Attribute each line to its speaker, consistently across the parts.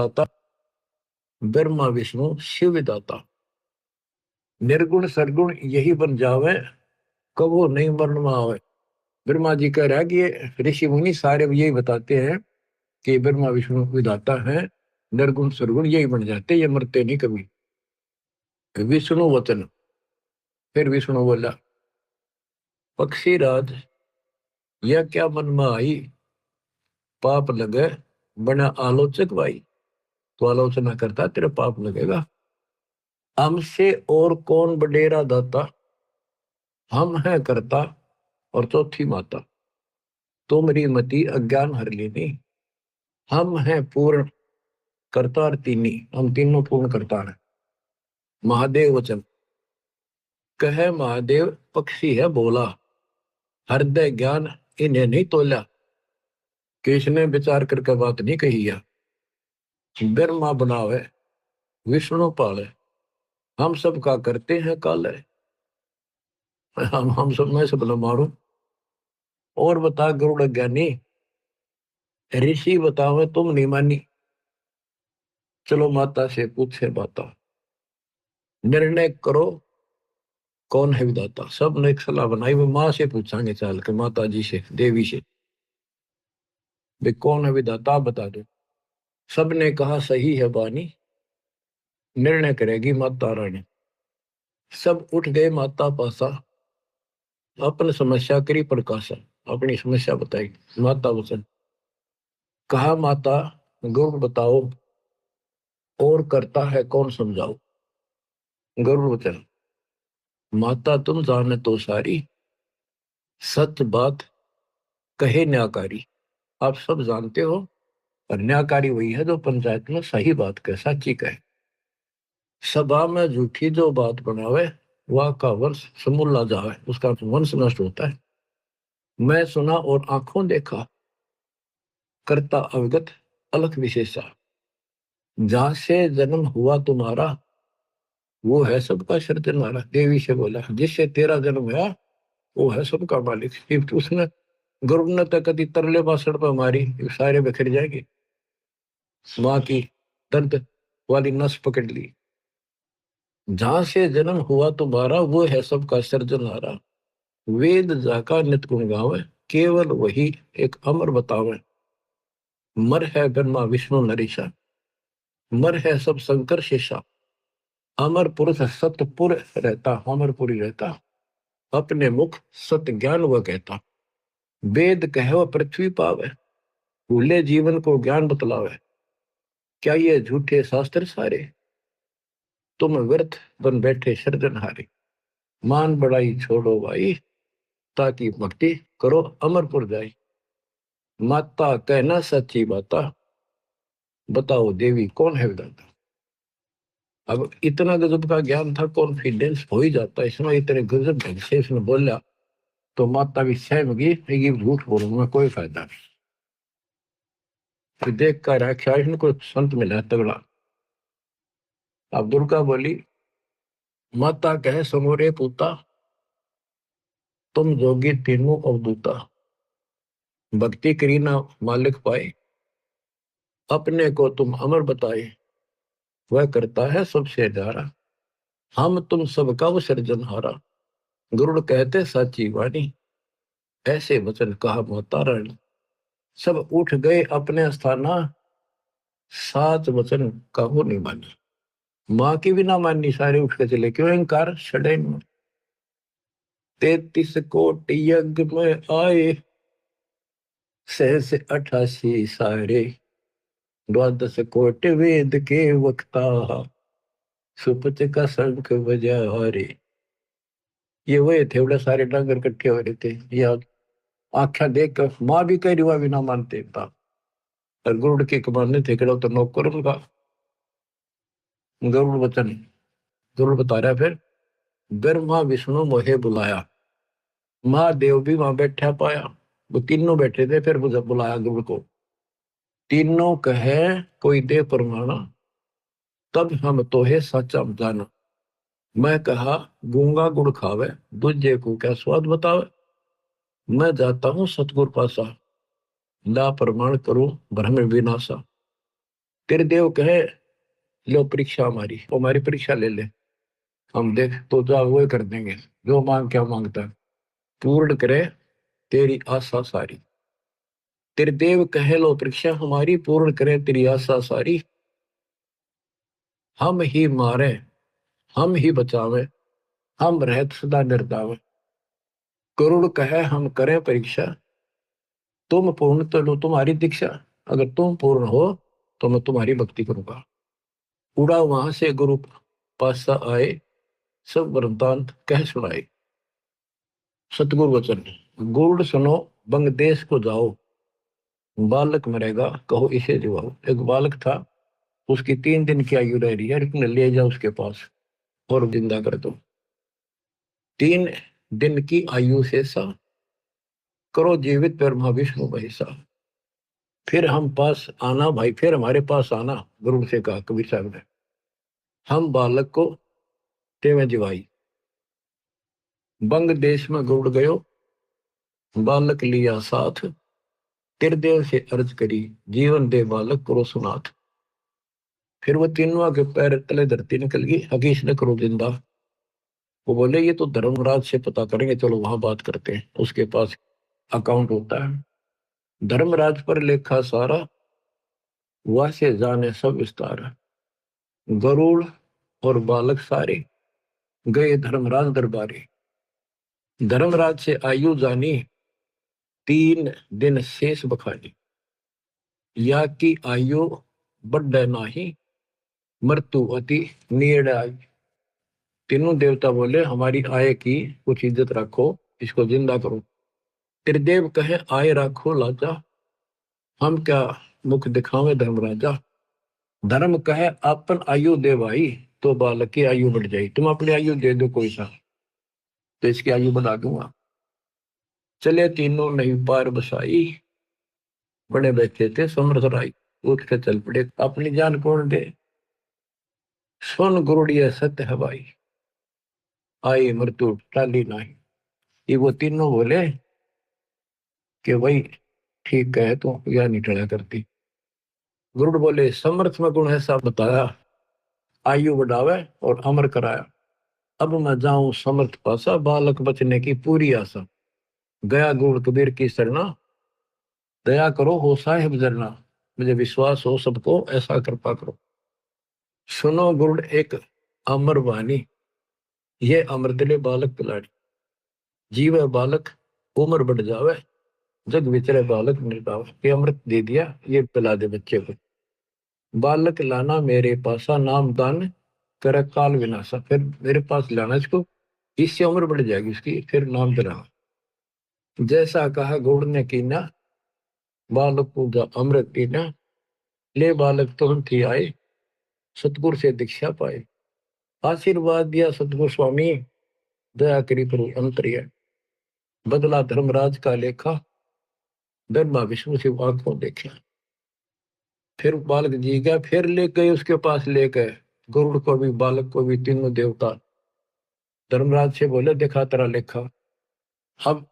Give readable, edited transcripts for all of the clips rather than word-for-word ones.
Speaker 1: दाता, ब्रह्मा विष्णु शिव विदाता। निर्गुण सरगुण यही बन जावे, कबो नहीं मरण में आवे। ब्रह्मा जी कह रहा है कि ये ऋषि मुनि सारे यही बताते हैं कि ब्रह्मा विष्णु विदाता है, निर्गुण सरगुण यही बन जाते, ये मरते नहीं कभी। विष्णु वचन, फिर विष्णु बोला, पक्षी राज यह क्या मन में आई, पाप लगे बना आलोचक भाई। तो आलोचना करता तेरे पाप लगेगा। हमसे और कौन बडेरा दाता, हम है करता और चौथी माता। तो मेरी मति अज्ञान हर लेनी, हम है पूर्ण करता और तीनी, हम तीनों पूर्ण करता है। महादेव वचन, कहे महादेव पक्षी है बोला, हृदय ज्ञान इन्हें नहीं तोला। किसने विचार करके बात नहीं कही है। ब्रह्मा बनावे विष्णु पाले, हम सब का करते हैं काले। हम सब में सब न मारू। और बता गरुड़ ज्ञानी, ऋषि बतावे तुम नहीं मानी। चलो माता से पूछे बाता, निर्णय करो कौन है विदाता। सब ने एक सलाह बनाई, वो माँ से पूछांगे चाल के, माता जी से, देवी से, वे कौन है विदाता बता दो। सब ने कहा सही है बानी, निर्णय करेगी माता रानी। सब उठ गए माता पासा, अपनी समस्या करी प्रकाशा। अपनी समस्या बताई माता वचन, कहा माता गुरु बताओ, और करता है कौन समझाओ। गुरु वचन, माता तुम जाने तो सारी, सच बात कहे न्याकारी। आप सब जानते हो, और न्याकारी वही है जो पंचायत में सही बात कहे, सच्ची कहे। सभा में झूठी जो बात बनावे, वह का वंश समूला जावे, उसका वंश नष्ट होता है। मैं सुना और आंखों देखा, करता अवगत अलग विशेषा। जहां से जन्म हुआ तुम्हारा, वो है सबका सृजनहारा। देवी से बोला, जिससे तेरा जन्म हुआ वो है सबका मालिक। फिर उसने गरुड़ ने तक कदी तरले बासड़ पर मारी, सारे बिखर जाएंगे। माँ की दर्द वाली नस पकड़ ली। जहां से जन्म हुआ तुम्हारा, वो है सबका सृजनहारा। वेद जाका नित गुण गावे, केवल वही एक अमर बतावे। मर है ब्रह्मा विष्णु नरेशा, मर है सब शंकर शेषा। अमर पुरुष सतपुर रहता, अमरपुरी रहता। अपने मुख सत ज्ञान वह कहता। वेद कहो पृथ्वी पावे, भूले जीवन को ज्ञान बतलावे। क्या ये झूठे शास्त्र सारे, तुम व्यर्थ बन बैठे सृजनहारे। मान बड़ाई छोड़ो भाई, ताकि भक्ति करो अमरपुर जाई। माता कहना सच्ची बाता, बताओ देवी कौन है विधाता। अब इतना गजब का ज्ञान था, कॉन्फिडेंस हो ही जाता इसमें। इतने गजब ढंग से इसने बोला तो माता भी सहम गई, ये झूठ बोलूंगा कोई फायदा नहीं। तो देख कर रखा इनको संत मिला तगड़ा। अब दुर्गा बोली, माता कहे समोरे पूता, तुम जोगी तीनों अवधूता। भक्ति करी ना मालिक पाए, अपने को तुम अमर बताए। वह करता है सबसे न्यारा, हम तुम सबका वो सृजनहारा। गरुड़ कहते साची वाणी, ऐसे वचन कहा माता रानी। सब उठ गए अपने स्थाना, सात वचन कहो नहीं मानी। माँ की भी ना माननी, सारे उठ के चले, क्यों अहंकार छड़े। 33 कोटि यज्ञ में आए, सहस 88 सारे। 12 कोटि वेद के वक्ता, सुपच का शंख बजा रे। ये वही थे, बड़े सारे डांगर इकट्ठे हो रहे थे। या आख्या देख कर माँ भी कह रही, भी ना मानते था। और गरुड़ के कमाने थे, कड़ो तो नौकर उनका। गरुड़ वचन, गरुड़ बता रहा फिर, ब्रह्मा विष्णु मोहे बुलाया। महादेव भी वहां बैठा पाया, वो तीनों बैठे थे। फिर मुझे बुलाया गरुड़ को। तीनों कहे कोई दे परमाना, तब हम तोहे सच्चा जाना। मैं कहा गूंगा गुड़ खावे, दूजे को क्या स्वाद बतावे। मैं जाता हूं सतगुर पासा, ला प्रमाण करूं ब्रह्म विनाशा। तेरे देव कहे लो परीक्षा हमारी परीक्षा ले ले, हम देख तो जो वो कर देंगे, जो मांग क्या मांगता है पूर्ण करे तेरी आशा सारी। तेरे देव कहे लो परीक्षा हमारी, पूर्ण करे तेरी आशा सारी। हम ही मारे हम ही बचावे, हम रहत सदा निर्दावे। करुण कहे हम करें परीक्षा, तुम पूर्ण तो लो तुम्हारी दीक्षा। अगर तुम पूर्ण हो तो मैं तुम्हारी भक्ति करूंगा। उड़ा वहां से गुरु पासा आए, सब वरदान कह सुनाए। सतगुरु वचन, गुड़ सुनो बंग देश को जाओ, बालक मरेगा कहो इसे दिवाओ। एक बालक था, उसकी 3 दिन की आयु रह रही है, तुमने ले जाओ उसके पास और जिंदा कर दो। 3 दिन की आयु से सा, करो जीवित ब्रह्मा विष्णु महेशा। फिर हम पास आना भाई, फिर हमारे पास आना, गुरु से कहा कबीर साहब ने। हम बालक को तेवे जिवाई, बंग देश में गुड़ गयो, बालक लिया साथ। त्रिदेव से अर्ज करी, जीवन दे बालक करो सुनाथ। फिर वो तीनों के पैर तले धरती निकल गई, हकीश ने करो जिंदा। वो बोले ये तो धर्मराज से पता करेंगे, चलो वहां बात करते हैं, उसके पास अकाउंट होता है। धर्मराज पर लेखा सारा, वह से जाने सब विस्तार। गरुड़ और बालक सारे गए धर्मराज दरबारी। धर्मराज से आयु जानी, 3 दिन शेष बखानी। या की आयु बढ़ नाही, मृत्यु अति नेड़ आई। तीनों देवता बोले हमारी आय की कुछ इज्जत रखो, इसको जिंदा करो। त्रिदेव कहे आय राखो लाजा, हम क्या मुख दिखावे धर्मराजा। धर्म कहे अपन आयु दे भाई, तो बालक की आयु बढ़ जाए। तुम अपनी आयु दे दो कोई सा, तो इसकी आयु बढ़ा दूंगा। चले तीनों नहीं पार बसाई, बड़े बैठे थे समर्थ राई। उठ के चल पड़े, अपनी जान कौन दे, सुन गुरुड़िया सत्य है भाई, आई मृत्यु टाली नहीं। ये वो तीनों बोले कि भाई ठीक है, तो यह नहीं टला करती। गुरुड़ बोले समर्थ में गुण ऐसा बताया, आयु बढ़ावे और अमर कराया। अब मैं जाऊं समर्थ पासा, बालक बचने की पूरी आशा। गया गुरु कबीर की शरणा, दया करो हो साहिब जरना। मुझे विश्वास हो सबको ऐसा कृपा करो। सुनो गुरुड़ एक अमर वाणी, ये अमृत ले बालक पिलाड़ी। जीव बालक उम्र बढ़ जावे, जग विचरे बालक निर्दाव। ये अमृत दे दिया, ये पिला दे बच्चे को। बालक लाना मेरे पासा, नाम दान कर काल विनाशा। फिर मेरे पास लाना इसको, इससे उम्र बढ़ जाएगी उसकी, फिर नाम दिला। जैसा कहा गौड़ ने कीना, बालक को अमृत पीना। ले बालक तुरंत ही आए, सतगुरु से दीक्षा पाए। आशीर्वाद दिया सतगुरु स्वामी, दया करी प्रभु अंतर्य। बदला धर्मराज का लेखा, धर्मा विष्णु से आंखों देखा। फिर बालक जी गया, फिर ले गए उसके पास, ले गए गरुड़ को भी बालक को भी, तीनों देवता। धर्मराज से बोले देखा तेरा लेखा। अब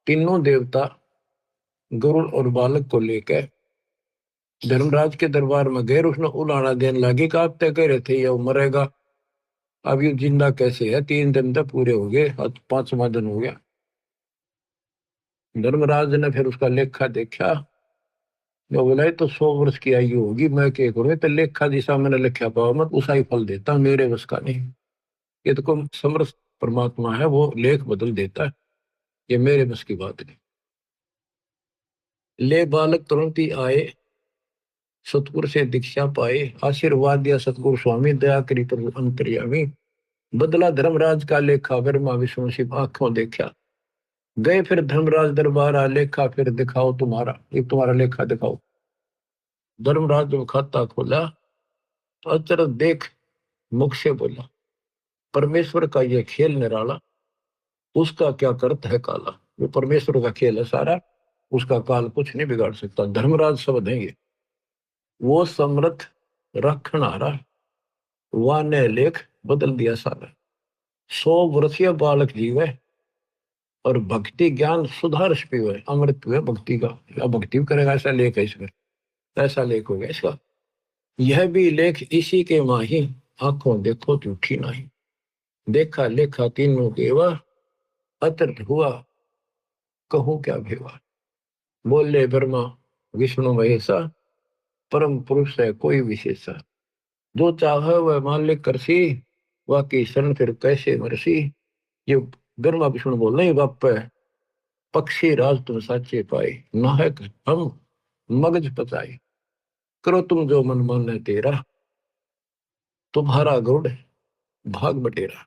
Speaker 1: तीनों देवता गरुड़ और बालक को लेकर धर्मराज के दरबार में गए। उसने उलाना देने लगे कि आप तय कह रहे थे ये मरेगा, अब ये जिंदा कैसे है, 3 दिन तक पूरे हो गए, आज 5वां दिन हो गया। धर्मराज ने फिर उसका लेखा देखा, जो बोला तो 100 वर्ष की आयु होगी, मैं क्या करूँ, तो लेखा दिशा मैंने लिखा पाओ मत, उसा ही फल देता, मेरे बस का नहीं। ये तो कौन समर्थ परमात्मा है, वो लेख बदल देता है, ये मेरे बस की बात नहीं। ले बालक तुरंत ही आए, सतगुरु से दीक्षा पाए। आशीर्वाद दिया सतगुरु स्वामी, दया करी प्रभु अंतर्यामी। बदला धर्मराज का लेखा, ब्रह्मा विष्णु शिव आंखों देखा। गए फिर धर्मराज दरबार, लेखा फिर दिखाओ तुम्हारा, ये तुम्हारा लेखा दिखाओ। धर्मराज जब खाता खोला तो अचरज देख मुख से बोला, परमेश्वर का ये खेल निराला, उसका क्या करत है काला। वो परमेश्वर का खेल है सारा, उसका काल कुछ नहीं बिगाड़ सकता। धर्मराज शब्द है ये, वो समर्थ रखनारा, वाने लेख बदल दिया सारा। 100 वर्षीय बालक जीवे और भक्ति ज्ञान सुधारस पीवे, अमृत हुए भक्ति का। अब भक्ति भी करेगा, ऐसा लेख है इसमें, ऐसा लेख हो गया इसका। यह भी लेख इसी के माही, आंखों देखो झूठी नहीं। देखा लेखा तीनों देवा, अतृप्त हुआ कहूं क्या भेवा। बोले ब्रह्मा विष्णु महेशा, परम पुरुष है कोई विशेषा। जो चाहे वह मालिक करसी, वाकी शरण फिर कैसे मरसी। ये ब्रह्मा विष्णु बोल रहे बाप है, पक्षी राज तुम साचे पाए, नाहक हम मगज पचाए। करो तुम जो मन माने तेरा, तुम्हारा गरुड़ भाग बटेरा।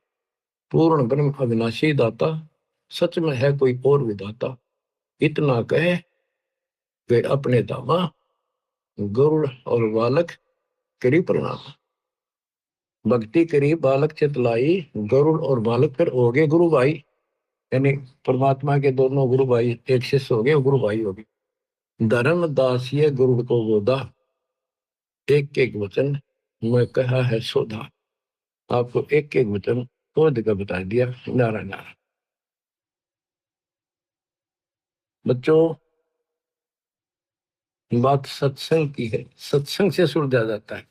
Speaker 1: पूर्ण ब्रह्म अविनाशी दाता, सच में है कोई और विधाता। इतना कहे वे अपने दामा, गरुड़ और बालक करी प्रणाम। भक्ति करी बालक चितलाई, गरुड़ और बालक फिर हो गए गुरु भाई। यानी परमात्मा के दोनों गुरु भाई एक शिष्य हो गए, गुरु भाई हो गए। धर्मदास ये गरुड़ को गोदा, एक एक वचन मैं कहा है सोधा। आपको एक एक वचन खोद का बता दिया। नारायण नारायण। बच्चों, बात सत्संग की है, सत्संग से सुलझा जाता है।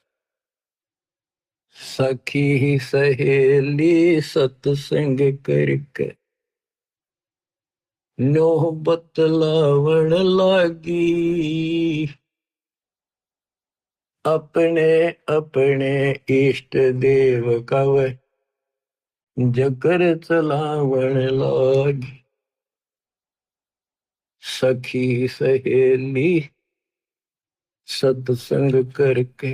Speaker 1: सखी सहेली सत्संग करके, नो बतलावण लागी। अपने अपने इष्ट देव कव, जकर चलावण लागी। सखी सहेली सत्संग करके,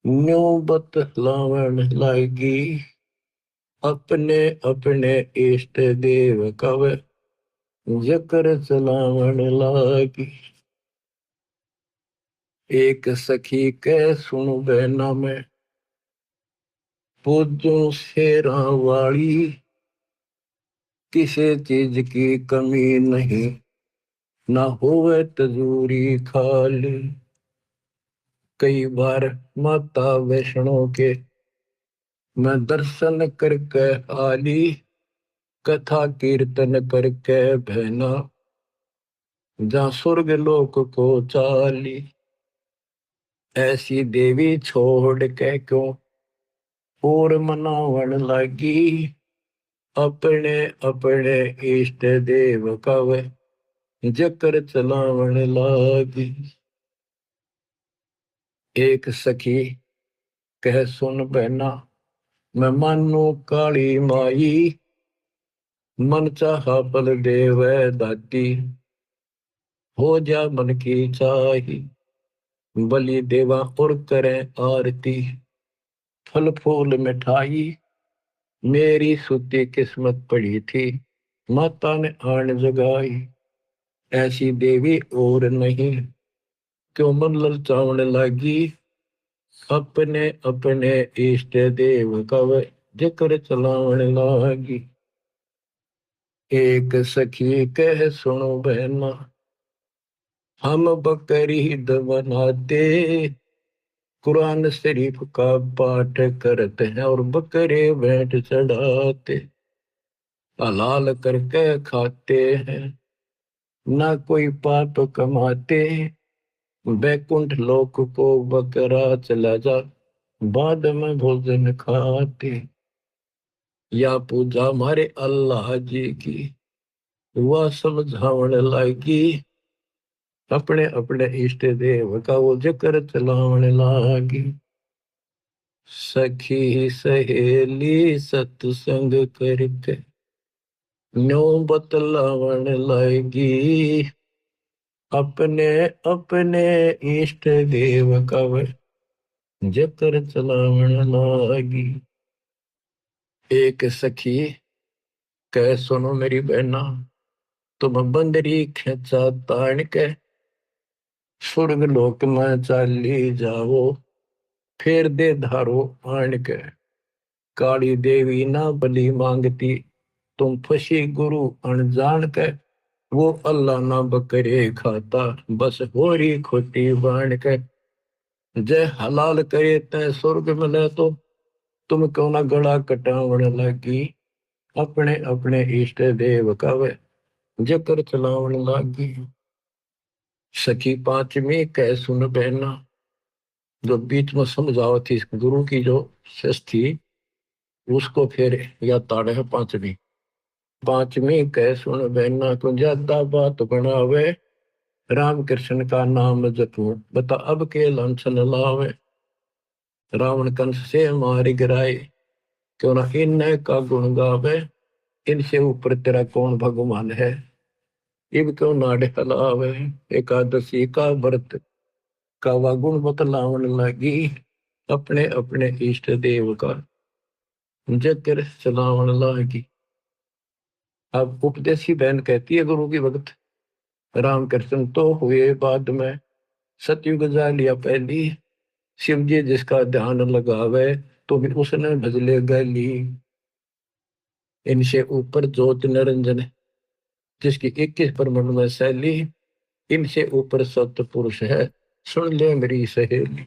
Speaker 1: न्यो बतलावण लागी। अपने अपने इष्ट देव कव, जकर चलावण लागी। एक सखी के सुन बहना में, पूजो शेरा वाली। किसी चीज की कमी नहीं, ना होवे तजूरी खाली। कई बार माता वैष्णो के मैं दर्शन करके आली। कथा कीर्तन करके बहना, जा स्वर्ग लोक को चाली। ऐसी देवी छोड़ के क्यों और मनावण लगी। अपने अपने इष्ट देव कव, जकर चलावण लागी। एक सखी कह सुन बहना, मैं मानू काली माई। मन चाहा बल देव दाती, हो जा मन की चाही। बलि देवा और करें आरती, फल फूल मिठाई। मेरी सूती किस्मत पड़ी थी, माता ने आन जगाई। ऐसी देवी और नहीं, क्यों मन ललचावण लगी। अपने अपने इष्ट देव कव, जिक्र चलावण लागी। एक सखी कह सुनो बहना, हम बकरीद बनाते। कुरान शरीफ का पाठ करते हैं और बकरे भेंट चढ़ाते। हलाल करके खाते हैं, ना कोई पाप कमाते। बैकुंठ लोक को बकरा चला जा, बाद में भोजन खाते। या पूजा हमारे अल्लाह जी की, वह समझावण लागी। अपने अपने इष्ट देव का वो जिक्र चलावण लागी। सखी सहेली सत्संग करके, न्यो बतलावण लागी। अपने अपने इष्ट देव का जिक्र चलावण लागी। एक सखी कह सुनो मेरी बहना, तुम बंदरी खेचा तान के, स्वर्ग लोक में चाली जाओ। फिर दे धारो आन के। काली देवी ना बलि मांगती, तुम फसी गुरु अनजान के। वो अल्लाह ना बकरे खाता, बस होरी खोटी बाण के। जय हलाल करे तय स्वर्ग मिले तो, तुम क्यों ना गला कटावण लगी। अपने अपने इष्ट देव का वे जिक्र चलावण लागी। सखी पांचवी कह सुन बहना, जो बीच में समझावत थी गुरु की जो शेष थी, उसको फिर या ताड़े है पांचवी। पांचवी कह सुन बहना को ज्यादा बात बनावे, राम कृष्ण का नाम जपू बता अब के लांछन लावे। रावण कंस से मारी गिराए, क्यों ना इन का गुण गावे, इनसे ऊपर तेरा कौन भगवान है, इब क्यों नाड़े हलावे। एकादशी का व्रत का वा गुण बतलावन लगी, अपने अपने इष्ट देव का जिक्र चलावन लगी। अब उपदेशी बहन कहती है गुरु की भगत, राम कृष्ण तो हुए बाद में, सतयुग जा लिया पहली, शिव जी जिसका ध्यान लगावे तो भी उसने भजले गली। इनसे ऊपर ज्योति निरंजन जिसकी 21 परमाणु में शैली, इनसे ऊपर सत्य पुरुष है, सुन ले मेरी सहेली।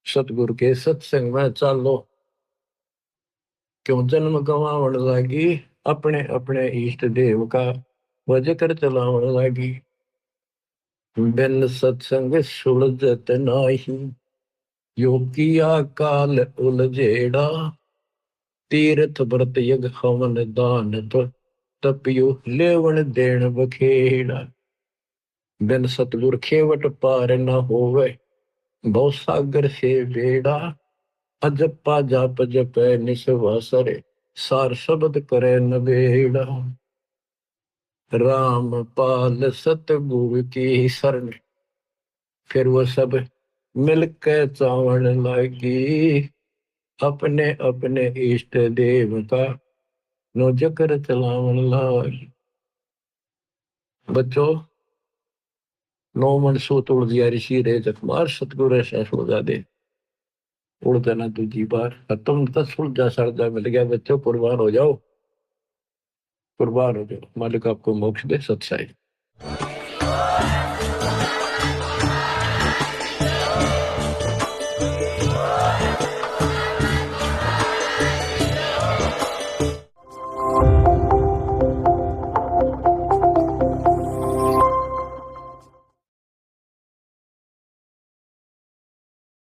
Speaker 1: सतगुरु के सत्संग में चालो, क्यों जन्म गवावन लागी, अपने अपने इष्ट देव का वह जिक्र चलावन लागी। बिन सत्संग सुलझत नाही, योगिया काल उलझेड़ा, तीर्थ व्रत यज्ञ हवन दान तपियो लेवन देन बखेड़ा। बिन सतगुर खेवट पार न होवे, भव सागर से बेड़ा, अजपा जाप जपै निसवासरे, सार शब्द करे नबेड़ा। राम पाल सतगुरु की शरण, फिर वो सब मिलके चावण लगी, अपने अपने इष्ट देव का नो जिक्र चलावन लगी। बच्चों, नौ मन सूत उड़ दिया ऋषि रे जखमार, सतगुरु ऐसा सुलझा दे उड़ जाना दूजी बार। तुम तो सुलझा सड़जा मिल गया बच्चों, कुर्बान हो जाओ, कुर्बान हो जाओ, मालिक आपको मोक्ष दे। सत्साई।